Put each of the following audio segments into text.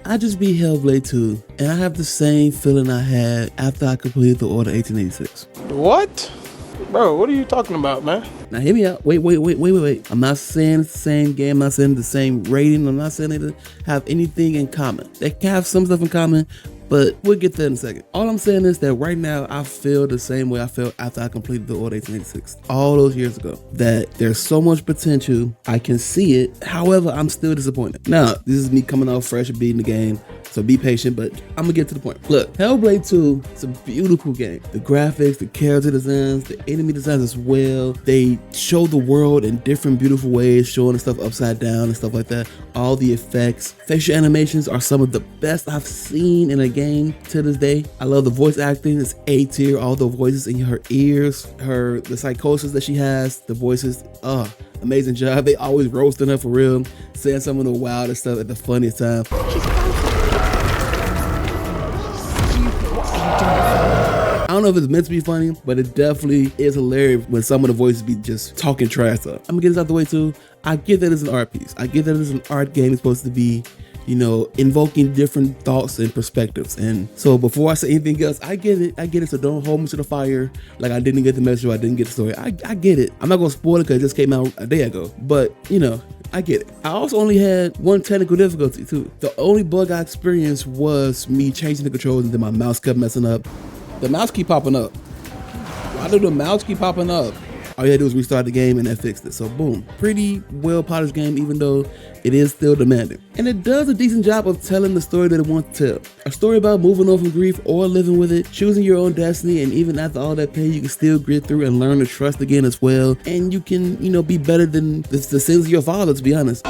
I just beat Hellblade 2, and I have the same feeling I had after I completed the Order 1886. What? Bro, what are you talking about, man? Now hear me out. Wait. I'm not saying it's the same game. I'm not saying the same rating. I'm not saying they have anything in common. They can have some stuff in common, but we'll get there in a second. All I'm saying is that right now I feel the same way I felt after I completed the Order 1886 all those years ago. That there's so much potential. I can see it. However, I'm still disappointed. Now, this is me coming out fresh and beating the game. So be patient, but I'm gonna get to the point. Look, Hellblade 2, it's a beautiful game. The graphics, the character designs, the enemy designs as well. They show the world in different beautiful ways, showing the stuff upside down and stuff like that. All the effects. Facial animations are some of the best I've seen in a game to this day. I love the voice acting. It's A tier. All the voices in her ears, the psychosis that she has, the voices, amazing job. They always roasting her for real, saying some of the wildest stuff at the funniest time. I don't know if it's meant to be funny, but it definitely is hilarious when some of the voices be just talking trash stuff. I'm gonna get this out the way too. I get that it's an art piece. I get that it's an art game. It's supposed to be, invoking different thoughts and perspectives. And so before I say anything else, I get it. So don't hold me to the fire like I didn't get the message or I didn't get the story. I get it. I'm not gonna spoil it because it just came out a day ago, but I get it. I also only had one technical difficulty too. The only bug I experienced was me changing the controls and then my mouse kept messing up. The mouse keep popping up. Why do the mouse keep popping up? All you had to do was restart the game and that fixed it. So boom, pretty well polished game, even though it is still demanding. And it does a decent job of telling the story that it wants to tell. A story about moving on from grief or living with it, choosing your own destiny, and even after all that pain, you can still grit through and learn to trust again as well. And you can, be better than the sins of your father, to be honest.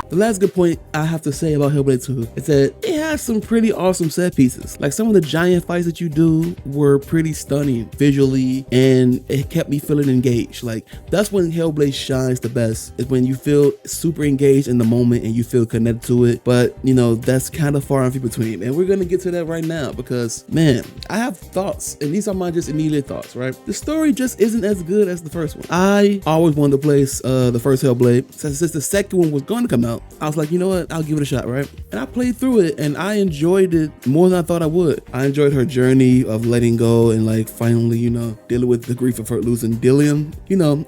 The last good point I have to say about Hellblade 2 is that it has some pretty awesome set pieces. Like some of the giant fights that you do were pretty stunning visually, and it kept me feeling engaged. Like that's when Hellblade shines the best, is when you feel super engaged in the moment and you feel connected to it. But that's kind of far and few between. And we're gonna get to that right now because man, I have thoughts, and these are my just immediate thoughts, right? The story just isn't as good as the first one. I always wanted to play the first Hellblade. Since the second one was going to come out, I was like, you know what? I'll give it a shot, right? And I played through it and I enjoyed it more than I thought I would. I enjoyed her journey of letting go and like finally, dealing with the grief of her losing Dillion.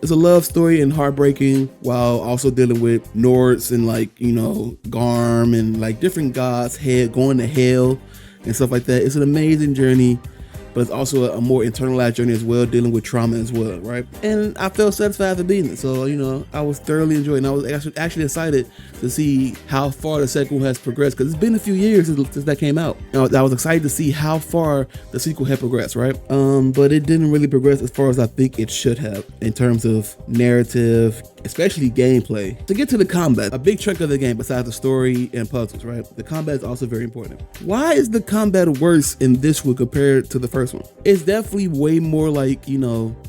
It's a love story and heartbreaking while also dealing with Nords and Garm and like different gods, going to hell and stuff like that. It's an amazing journey, but it's also a more internalized journey as well, dealing with trauma as well, right? And I felt satisfied after beating it. So, I was thoroughly enjoying it. I was actually excited to see how far the sequel has progressed, because it's been a few years since that came out. I was excited to see how far the sequel had progressed, right? But it didn't really progress as far as I think it should have in terms of narrative, especially gameplay. To get to the combat, a big chunk of the game besides the story and puzzles, right? The combat is also very important. Why is the combat worse in this one compared to the first one? It's definitely way more like,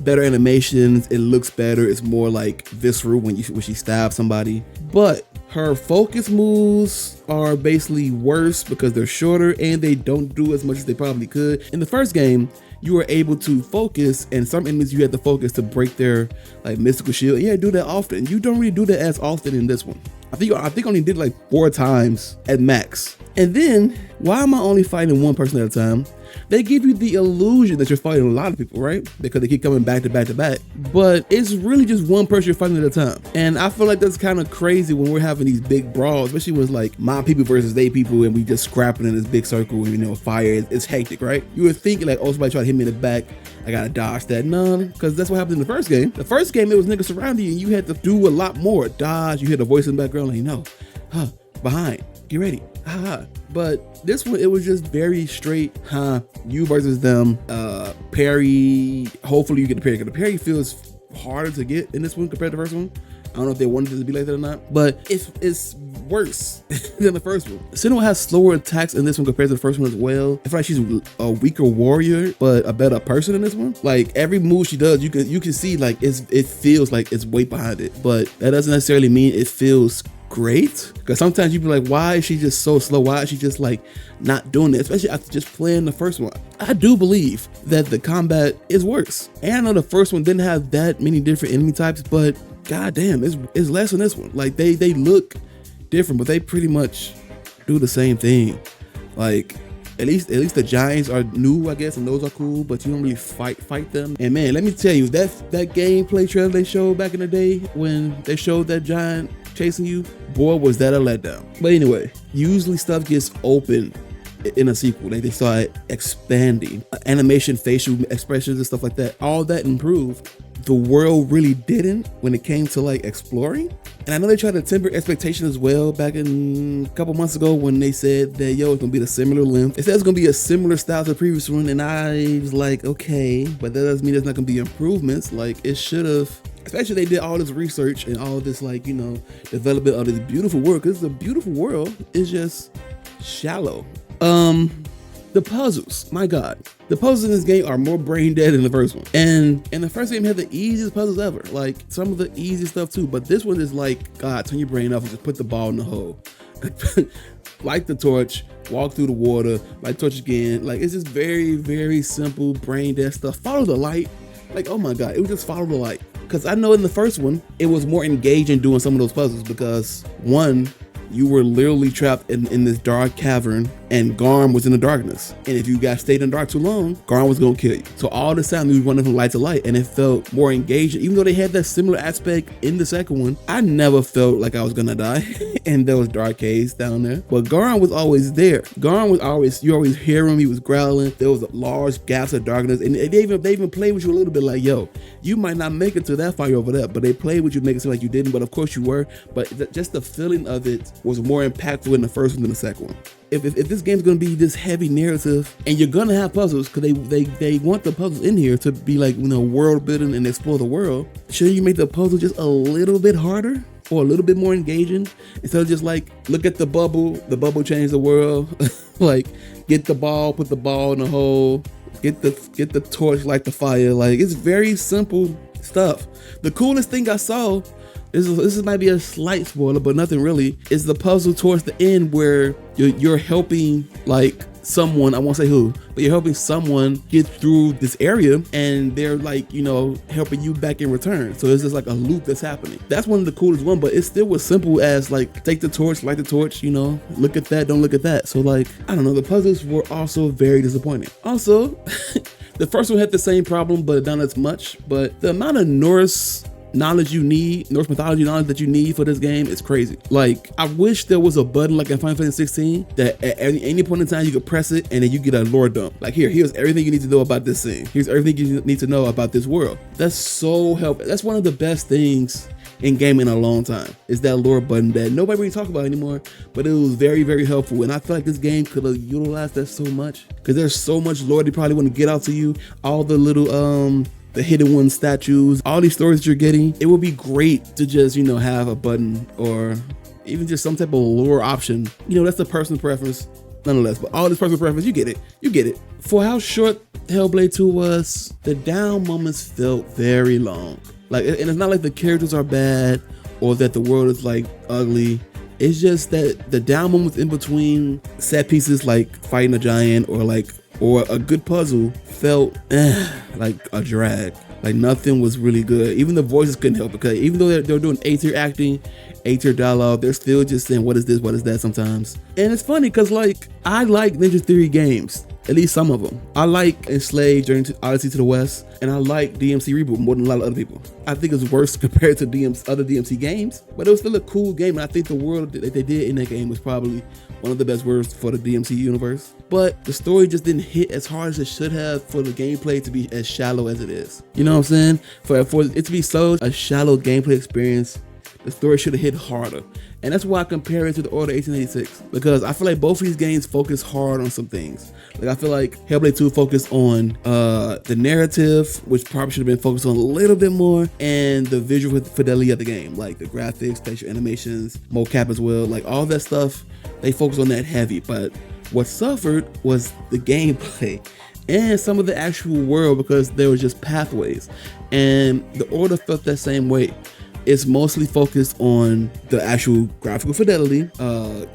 better animations. It looks better. It's more like visceral when she stabs somebody. But her focus moves are basically worse because they're shorter and they don't do as much as they probably could. In the first game, you were able to focus, and some enemies you had to focus to break their like mystical shield. Yeah, do that often. You don't really do that as often in this one. I think I only did like 4 times at max. And then, why am I only fighting one person at a time? They give you the illusion that you're fighting a lot of people, right? Because they keep coming back to back to back. But it's really just one person you're fighting at a time. And I feel like that's kind of crazy when we're having these big brawls, especially when it's like my people versus they people and we just scrapping in this big circle and fire. It's hectic, right? You would think like, oh, somebody tried to hit me in the back, I gotta dodge that. No, because that's what happened in the first game. The first game, it was niggas surrounding you and you had to do a lot more. Dodge, you hear the voice in the background like, behind, get ready. But this one, it was just very straight, you versus them, parry. Hopefully you get the parry, because the parry feels harder to get in this one compared to the first one. I don't know if they wanted it to be like that or not, but it's worse than the first one. Senua has slower attacks in this one compared to the first one as well. I feel like she's a weaker warrior, but a better person in this one. Like every move she does, you can see like it feels like it's weight behind it, but that doesn't necessarily mean it feels great. Because sometimes you'd be like, why is she just so slow? Why is she just like not doing it? Especially after just playing the first one. I do believe that the combat is worse. And I know the first one didn't have that many different enemy types, but goddamn, it's less in this one. Like they look different, but they pretty much do the same thing. Like at least the giants are new, I guess, and those are cool, but you don't really fight them. And man, let me tell you, that gameplay trailer they showed back in the day when they showed that giant chasing you, boy, was that a letdown. But anyway, usually stuff gets open in a sequel. They start expanding. Animation, facial expressions and stuff like that, all that improved. The world really didn't when it came to like exploring. And I know they tried to temper expectations as well back in a couple months ago when they said that, yo, it's gonna be the similar length. They said it's gonna be a similar style to the previous one, and I was like, okay, but that doesn't mean there's not gonna be improvements. Like it should have. Especially they did all this research and all this like, you know, development of this beautiful world, because it's a beautiful world. It's just shallow. The puzzles, my God, the puzzles in this game are more brain dead than the first one. And the first game had the easiest puzzles ever, like some of the easiest stuff too. But this one is like, God, turn your brain off and just put the ball in the hole. Light the torch, walk through the water, light the torch again. Like it's just very, very simple brain dead stuff. Follow the light. Like, oh my God, it was just follow the light. Because I know in the first one, it was more engaging doing some of those puzzles because one, you were literally trapped in this dark cavern and Garm was in the darkness. And if you got stayed in the dark too long, Garm was gonna kill you. So all the time you were running from light to light and it felt more engaging. Even though they had that similar aspect in the second one, I never felt like I was gonna die in those dark caves down there. But Garm was always there. Garm was always, you always hear him, he was growling. There was large gaps of darkness. And they even played with you a little bit like, yo, you might not make it to that fire over there, but they played with you, make it seem like you didn't, but of course you were. But just the feeling of it was more impactful in the first one than the second one. If this game's gonna be this heavy narrative and you're gonna have puzzles, because they want the puzzles in here to be like, you know, world building and explore the world, shouldn't you make the puzzle just a little bit harder or a little bit more engaging instead of just like, look at the bubble changed the world. Like get the ball, put the ball in the hole, get the torch, light the fire. Like it's very simple stuff. The coolest thing I saw, this might be a slight spoiler, but nothing really, is the puzzle towards the end where you're helping like someone, I won't say who, but you're helping someone get through this area and they're like, you know, helping you back in return. So it's just like a loop that's happening. That's one of the coolest one, but it still was simple as like, take the torch, light the torch, you know, look at that, don't look at that. So like, I don't know, the puzzles were also very disappointing. Also, the first one had the same problem, but not as much, but the amount of Norse mythology knowledge that you need for this game is crazy. Like, I wish there was a button like in Final Fantasy 16 that at any point in time you could press it and then you get a lore dump. Like here's everything you need to know about this scene. Here's everything you need to know about this world. That's so helpful. That's one of the best things in gaming in a long time, is that lore button that nobody really talks about anymore, but it was very, very helpful. And I feel like this game could have utilized that so much, because there's so much lore they probably want to get out to you. All the little the hidden one statues, all these stories that you're getting. It would be great to just, you know, have a button or even just some type of lore option. You know, that's a personal preference nonetheless, but all this personal preference, you get it. For how short Hellblade 2 was, the down moments felt very long. Like, and it's not like the characters are bad or that the world is like ugly. It's just that the down moments in between set pieces like fighting a giant or a good puzzle felt like a drag. Like nothing was really good. Even the voices couldn't help, because even though they're doing A-tier acting, A-tier dialogue, they're still just saying, what is this, what is that sometimes. And it's funny because like, I like Ninja Theory games, at least some of them. I like Enslaved, Journey to Odyssey to the West, and I like DMC Reboot more than a lot of other people. I think it's worse compared to other DMC games, but it was still a cool game, and I think the world that they did in that game was probably one of the best words for the DMC universe. But the story just didn't hit as hard as it should have for the gameplay to be as shallow as it is. You know what I'm saying? For it to be so a shallow gameplay experience, the story should have hit harder. And that's why I compare it to the Order 1886, because I feel like both of these games focus hard on some things. Like I feel like Hellblade 2 focused on the narrative, which probably should have been focused on a little bit more, and the visual fidelity of the game, like the graphics, facial animations, mocap as well, like all that stuff, they focused on that heavy. But what suffered was the gameplay and some of the actual world, because there was just pathways, and the Order felt that same way. it's mostly focused on the actual graphical fidelity,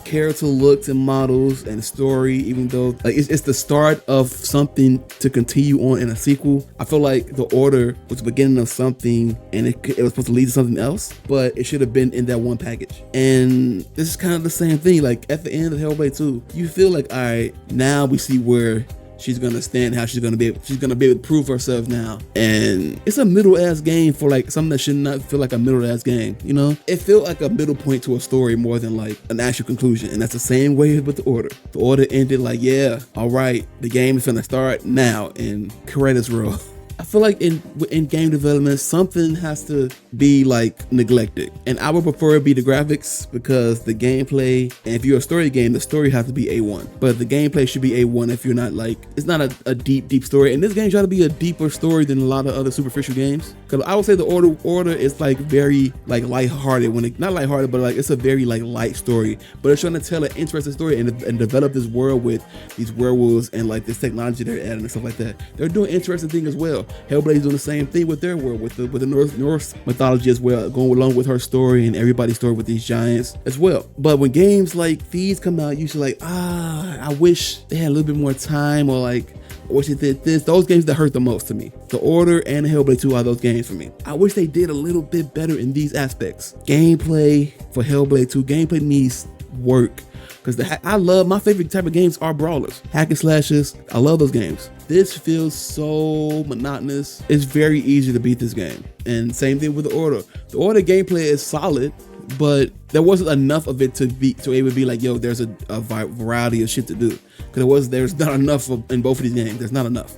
character looks and models and story, even though like it's the start of something to continue on in a sequel. I feel like the order was the beginning of something and it was supposed to lead to something else, but it should have been in that one package. And this is kind of the same thing. Like at the end of Hellblade 2, you feel like, all right, now we see where she's gonna stand, how she's gonna be able to prove herself now. And it's a middle ass game for like something that should not feel like a middle ass game, you know? It felt like a middle point to a story more than like an actual conclusion. And that's the same way with the order. The order ended like, yeah, all right, the game is gonna start now and credits roll. I feel like in game development, something has to be like neglected, and I would prefer it be the graphics, because the gameplay, and if you're a story game, the story has to be A1, but the gameplay should be A1 if you're not like, it's not a deep story. And this game try to be a deeper story than a lot of other superficial games, because I would say the order is like very like lighthearted, when it not lighthearted, but like it's a very like light story, but it's trying to tell an interesting story and develop this world with these werewolves and like this technology they're adding and stuff like that. They're doing interesting things as well. Hellblade is doing the same thing with their world, with the Norse mythology as well, going along with her story and everybody's story with these giants as well. But when games like these come out, you should like, I wish they had a little bit more time, or like, I wish they did this. Those games that hurt the most to me. The Order and Hellblade 2 are those games for me. I wish they did a little bit better in these aspects. Gameplay for Hellblade 2, gameplay needs work. Because I love, my favorite type of games are brawlers, hack and slashes. I love those games. This feels so monotonous. It's very easy to beat this game. And same thing with the Order. The Order gameplay is solid, but there wasn't enough of it to it would be like, yo, there's a variety of shit to do. Because there's not enough in both of these games. There's not enough.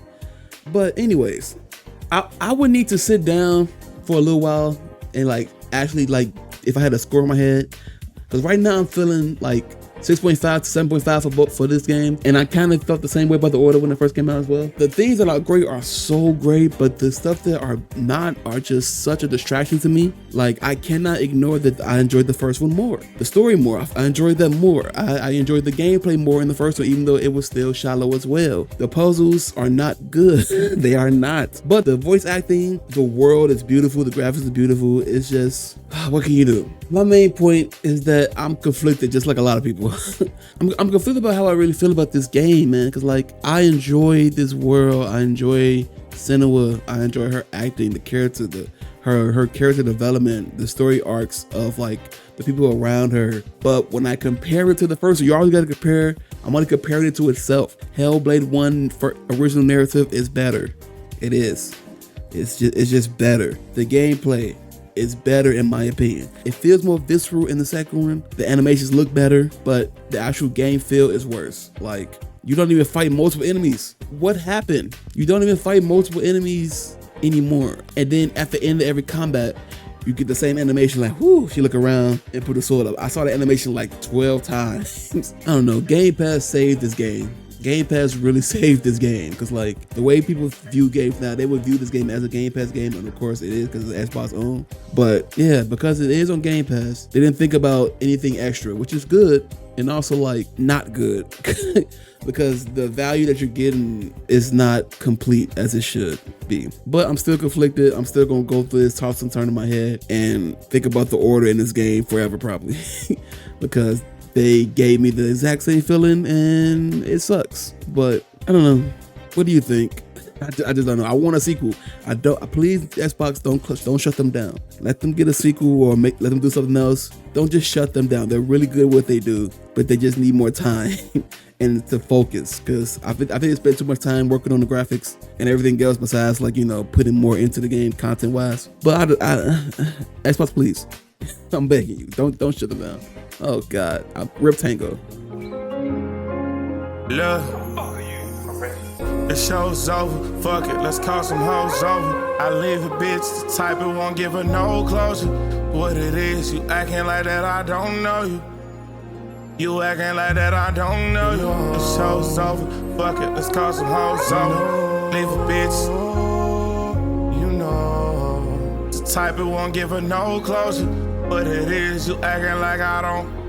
But anyways, I would need to sit down for a little while and like actually like, if I had a score in my head, because right now I'm feeling like 6.5 to 7.5 for this game, and I kind of felt the same way about the Order when it first came out as well. The things that are great are so great, but the stuff that are not are just such a distraction to me. Like, I cannot ignore that I enjoyed the first one more, the story more. I enjoyed that more. I enjoyed the gameplay more in the first one, even though it was still shallow as well. The puzzles are not good. They are not. But the voice acting, the world is beautiful, the graphics is beautiful. It's just, what can you do? My main point is that I'm conflicted, just like a lot of people. I'm conflicted about how I really feel about this game, man, because like, I enjoy this world. I enjoy Senua. I enjoy her acting, the character, her character development, the story arcs of like the people around her. But when I compare it to the first one, you always got to compare. I'm going to compare it to itself. Hellblade 1 for original narrative is better. It is. It's just better. The gameplay is better in my opinion. It feels more visceral in the second one. The animations look better, but the actual game feel is worse. Like, you don't even fight multiple enemies. What happened? You don't even fight multiple enemies anymore. And then at the end of every combat, you get the same animation, like, whoo, she look around and put a sword up. I saw the animation like 12 times. I don't know, Game Pass saved this game. Game Pass really saved this game, because like the way people view games now, they would view this game as a Game Pass game, and of course it is because it's Xbox owned. But yeah, because it is on Game Pass, they didn't think about anything extra, which is good and also like not good because the value that you're getting is not complete as it should be. But I'm still conflicted. I'm still gonna go through this, toss and turn in my head, and think about the Order in this game forever probably because they gave me the exact same feeling and it sucks. But I don't know. What do you think? I just don't know. I want a sequel. Please, Xbox, don't shut them down. Let them get a sequel or let them do something else. Don't just shut them down. They're really good at what they do, but they just need more time and to focus. Because I think they spend too much time working on the graphics and everything else besides like, you know, putting more into the game content wise. But Xbox, please, I'm begging you, don't shut them down. Oh God, Rip Tango. Look, the show's over, fuck it, let's call some hoes over. I leave a bitch the type it won't give her no closure. What it is, you acting like that I don't know you. You acting like that I don't know you. The show's over, fuck it, let's call some hoes over. Leave a bitch, you know, the type it won't give her no closure. What it is, you acting like I don't